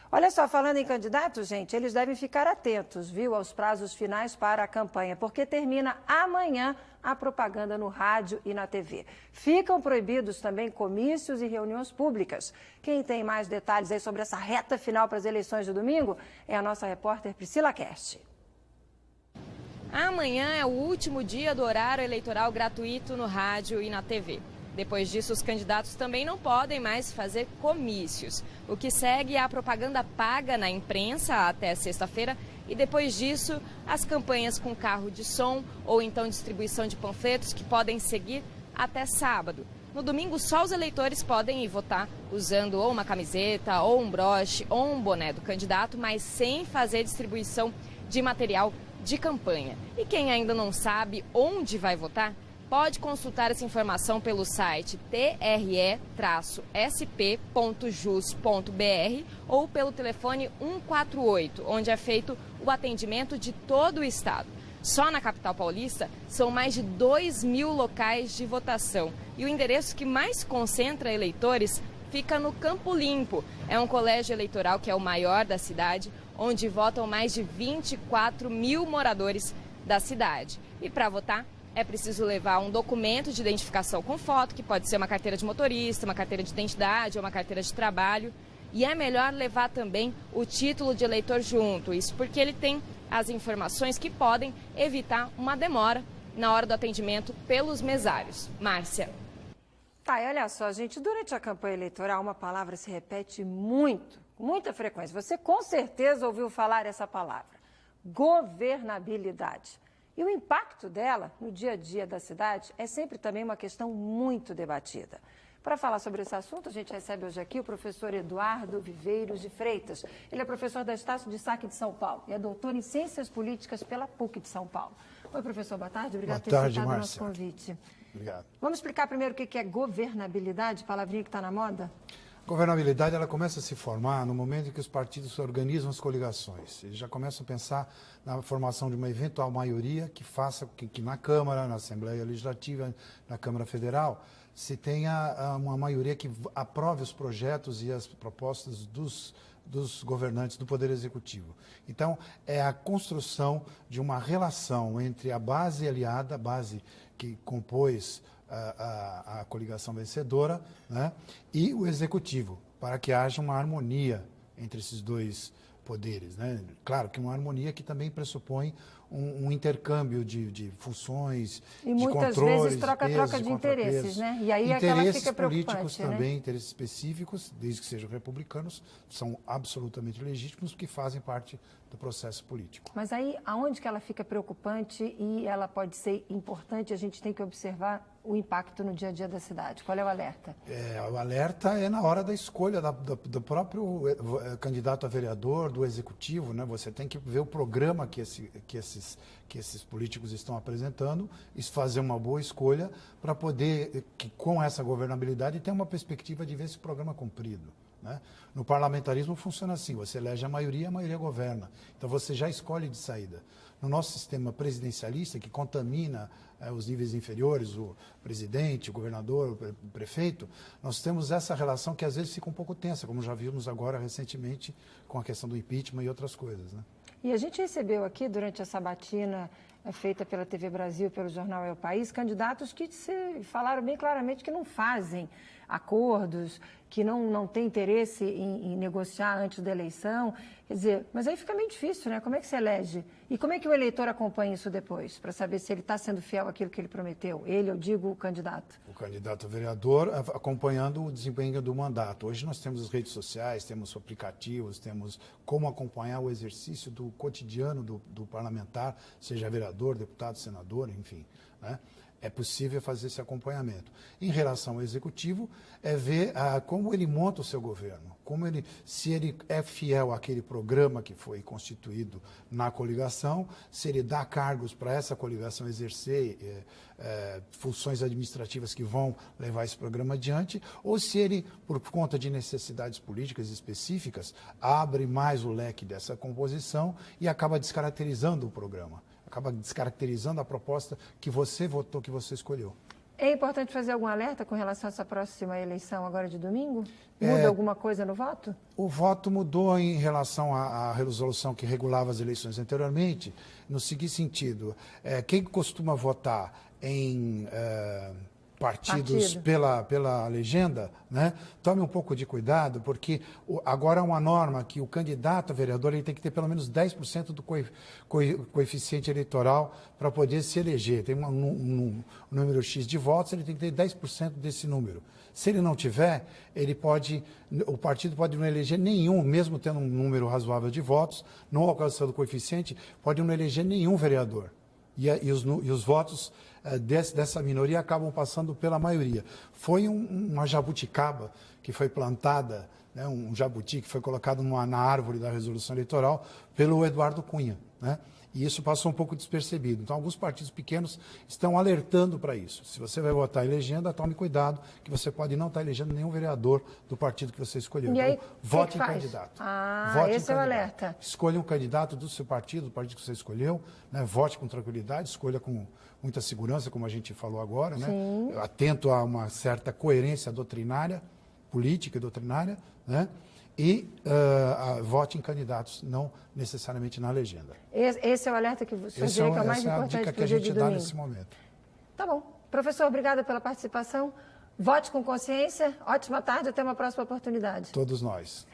Olha só, falando em candidatos, gente, eles devem ficar atentos, viu, aos prazos finais para a campanha, porque termina amanhã a propaganda no rádio e na TV. Ficam proibidos também comícios e reuniões públicas. Quem tem mais detalhes aí sobre essa reta final para as eleições de domingo é a nossa repórter Priscila Kerst. Amanhã é o último dia do horário eleitoral gratuito no rádio e na TV. Depois disso, os candidatos também não podem mais fazer comícios. O que segue é a propaganda paga na imprensa até sexta-feira e depois disso, as campanhas com carro de som ou então distribuição de panfletos que podem seguir até sábado. No domingo, só os eleitores podem ir votar usando ou uma camiseta, ou um broche, ou um boné do candidato, mas sem fazer distribuição de material de campanha. E quem ainda não sabe onde vai votar, pode consultar essa informação pelo site tre-sp.jus.br ou pelo telefone 148, onde é feito o atendimento de todo o estado. Só na capital paulista são mais de 2.000 locais de votação. E o endereço que mais concentra eleitores fica no Campo Limpo. É um colégio eleitoral que é o maior da cidade, onde votam mais de 24.000 moradores da cidade. E para votar, é preciso levar um documento de identificação com foto, que pode ser uma carteira de motorista, uma carteira de identidade ou uma carteira de trabalho. E é melhor levar também o título de eleitor junto, isso porque ele tem as informações que podem evitar uma demora na hora do atendimento pelos mesários. Márcia. Tá, e olha só, gente, durante a campanha eleitoral uma palavra se repete muito, com muita frequência. Você com certeza ouviu falar essa palavra, governabilidade. E o impacto dela no dia a dia da cidade é sempre também uma questão muito debatida. Para falar sobre esse assunto, a gente recebe hoje aqui o professor Eduardo Viveiros de Freitas. Ele é professor da Estácio de Saque de São Paulo e é doutor em Ciências Políticas pela PUC de São Paulo. Oi, professor, boa tarde. Obrigado por ter aceitado o nosso convite. Obrigado. Vamos explicar primeiro o que é governabilidade, palavrinha que está na moda? Governabilidade, ela começa a se formar no momento em que os partidos organizam as coligações. Eles já começam a pensar na formação de uma eventual maioria que faça que na Câmara, na Assembleia Legislativa, na Câmara Federal, se tenha uma maioria que aprove os projetos e as propostas dos governantes do Poder Executivo. Então, é a construção de uma relação entre a base aliada, a base que compôs a coligação vencedora, né, e o executivo, para que haja uma harmonia entre esses dois poderes, né? Claro que uma harmonia que também pressupõe um intercâmbio de funções, e de muitas controles, vezes troca de interesses, né? E aí interesses fica políticos né? também, interesses específicos, desde que sejam republicanos, são absolutamente legítimos, porque fazem parte do processo político. Mas aí, aonde que ela fica preocupante e ela pode ser importante, a gente tem que observar o impacto no dia a dia da cidade? Qual é o alerta? O alerta é na hora da escolha do próprio candidato a vereador, do executivo, né? Você tem que ver o programa que esses políticos estão apresentando e fazer uma boa escolha para poder, com essa governabilidade, ter uma perspectiva de ver esse programa cumprido, né? No parlamentarismo funciona assim, você elege a maioria governa. Então você já escolhe de saída. No nosso sistema presidencialista, que contamina os níveis inferiores, o presidente, o governador, o prefeito, nós temos essa relação que às vezes fica um pouco tensa, como já vimos agora recentemente com a questão do impeachment e outras coisas, né? E a gente recebeu aqui, durante a sabatina feita pela TV Brasil, pelo jornal É o País, candidatos que falaram bem claramente que não fazem acordos, que não têm interesse em negociar antes da eleição. Quer dizer, mas aí fica meio difícil, né? Como é que se elege? E como é que o eleitor acompanha isso depois, para saber se ele está sendo fiel àquilo que ele prometeu? Ele, eu digo, o candidato. O candidato a vereador acompanhando o desempenho do mandato. Hoje nós temos as redes sociais, temos aplicativos, temos como acompanhar o exercício do cotidiano do parlamentar, seja vereador, deputado, senador, enfim, né? É possível fazer esse acompanhamento. Em relação ao executivo, é ver como ele monta o seu governo, se ele é fiel àquele programa que foi constituído na coligação, se ele dá cargos para essa coligação exercer funções administrativas que vão levar esse programa adiante, ou se ele, por conta de necessidades políticas específicas, abre mais o leque dessa composição e acaba descaracterizando o programa. Acaba descaracterizando a proposta que você votou, que você escolheu. É importante fazer algum alerta com relação a essa próxima eleição agora de domingo? Muda alguma coisa no voto? O voto mudou em relação à resolução que regulava as eleições anteriormente, no seguinte sentido, quem costuma votar em partidos pela legenda, né, tome um pouco de cuidado, porque agora há uma norma que o candidato a vereador ele tem que ter pelo menos 10% do coeficiente eleitoral para poder se eleger. Tem um número X de votos, ele tem que ter 10% desse número. Se ele não tiver, o partido pode não eleger nenhum, mesmo tendo um número razoável de votos, não alcançando o coeficiente, pode não eleger nenhum vereador. E os votos dessa minoria acabam passando pela maioria. Foi uma jabuticaba que foi plantada, né, um jabuti que foi colocado na árvore da resolução eleitoral pelo Eduardo Cunha, né? E isso passou um pouco despercebido. Então, alguns partidos pequenos estão alertando para isso. Se você vai votar em legenda, tome cuidado, que você pode não estar elegendo nenhum vereador do partido que você escolheu. E aí, então, vote em candidato. Vote esse é o alerta. Escolha um candidato do seu partido, do partido que você escolheu, né? Vote com tranquilidade, escolha com muita segurança, como a gente falou agora, né? Atento a uma certa coerência doutrinária, política e doutrinária, né? E vote em candidatos, não necessariamente na legenda. Esse é o alerta que você diria que é o mais importante para o dia de domingo. Essa é a dica que a gente dá nesse momento. Tá bom. Professor, obrigada pela participação. Vote com consciência. Ótima tarde, até uma próxima oportunidade. Todos nós.